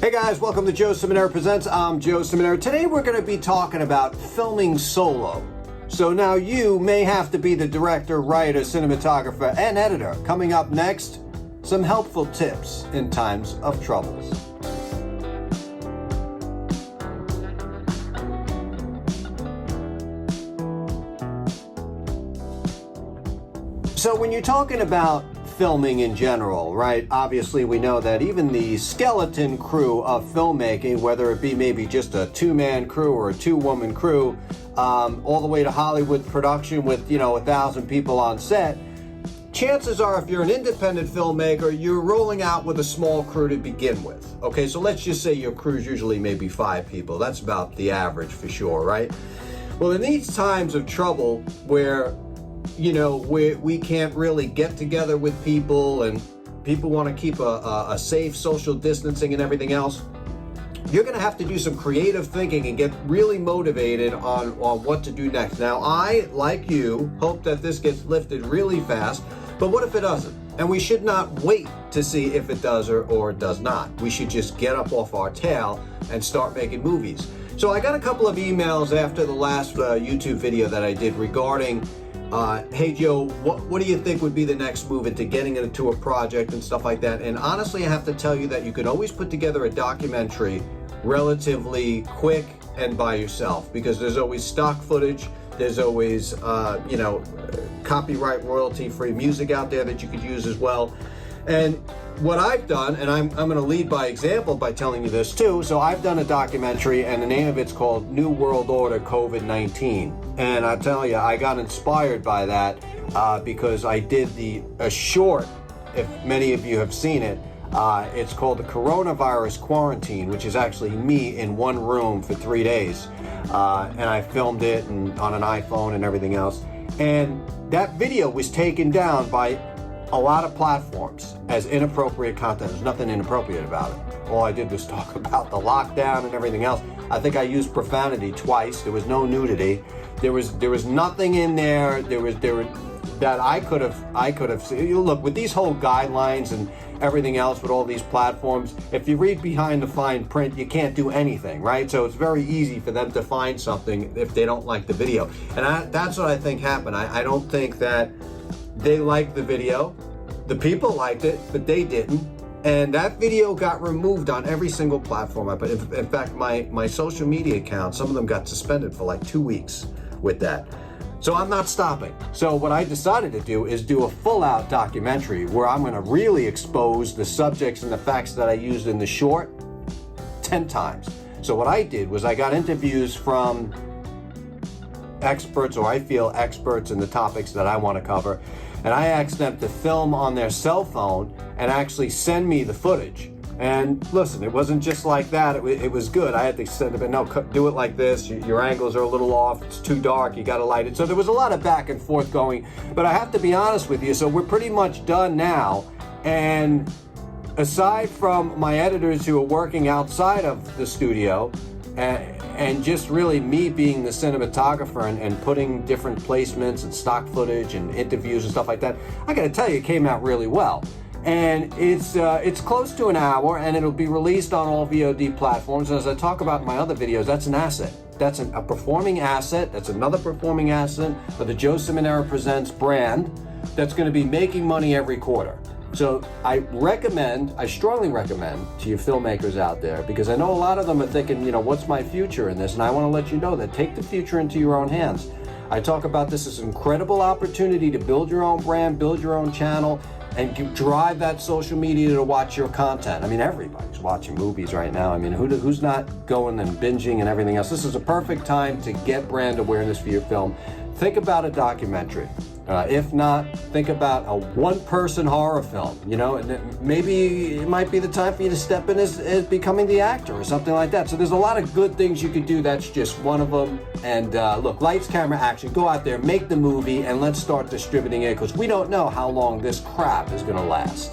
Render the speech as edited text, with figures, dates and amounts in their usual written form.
Hey guys, welcome to Joe Ciminera Presents. I'm Joe Ciminera. Today we're going to be talking about filming solo. So now you may have to be the director, writer, cinematographer, and editor. Coming up next, some helpful tips in times of troubles. So when you're talking about filming in general, right? Obviously, we know that even the skeleton crew of filmmaking, whether it be maybe just a two-man crew or a two-woman crew, all the way to Hollywood production with, 1,000 people on set, chances are if you're an independent filmmaker, you're rolling out with a small crew to begin with. Okay, so let's just say your crew's usually maybe 5 people. That's about the average for sure, right? Well, in these times of trouble where we can't really get together with people and people want to keep a safe social distancing and everything else, you're going to have to do some creative thinking and get really motivated on what to do next. Now, I, like you, hope that this gets lifted really fast, but what if it doesn't? And we should not wait to see if it does or does not. We should just get up off our tail and start making movies. So I got a couple of emails after the last YouTube video that I did regarding hey Joe, what do you think would be the next move into getting into a project and stuff like that? And honestly, I have to tell you that you can always put together a documentary relatively quick and by yourself, because there's always stock footage, there's always copyright royalty-free music out there that you could use as well. And what I've done, and I'm going to lead by example by telling you this too. So I've done a documentary, and the name of it's called New World Order COVID-19. And I tell you, I got inspired by that because I did a short, if many of you have seen it, it's called The Coronavirus Quarantine, which is actually me in one room for 3 days. And I filmed it on an iPhone and everything else. And that video was taken down by a lot of platforms as inappropriate content. There's nothing inappropriate about it. All I did was talk about the lockdown and everything else. I think I used profanity twice. There was no nudity. There was nothing in there. There were that I could have seen. Look, with these whole guidelines and everything else with all these platforms, if you read behind the fine print, you can't do anything, right? So it's very easy for them to find something if they don't like the video. And that's what I think happened. I don't think that they liked the video. The people liked it, but they didn't. And that video got removed on every single platform I put. In fact, my social media accounts, some of them got suspended for like 2 weeks with that. So I'm not stopping. So what I decided to do is do a full-out documentary where I'm going to really expose the subjects and the facts that I used in the short 10 times. So what I did was I got interviews from experts, or I feel experts in the topics that I want to cover, and I asked them to film on their cell phone and actually send me the footage. And listen, it wasn't just like that. It was good. I had to send them, no, do it like this. Your angles are a little off. It's too dark. You got to light it. So there was a lot of back and forth going. But I have to be honest with you. So we're pretty much done now. And aside from my editors who are working outside of the studio, and just really me being the cinematographer and putting different placements and stock footage and interviews and stuff like that, I gotta tell you, it came out really well. And it's close to an hour, and it'll be released on all VOD platforms. And as I talk about in my other videos, that's an asset. That's a performing asset. That's another performing asset for the Joe Ciminera Presents brand that's gonna be making money every quarter. So I strongly recommend to you filmmakers out there, because I know a lot of them are thinking, what's my future in this? And I want to let you know that take the future into your own hands. I talk about this as an incredible opportunity to build your own brand, build your own channel, and drive that social media to watch your content. I mean, everybody's watching movies right now. I mean, who's not going and binging and everything else? This is a perfect time to get brand awareness for your film. Think about a documentary. If not, think about a one-person horror film, and maybe it might be the time for you to step in as becoming the actor or something like that. So there's a lot of good things you could do. That's just one of them. And look, lights, camera, action. Go out there, make the movie, and let's start distributing it, because we don't know how long this crap is going to last.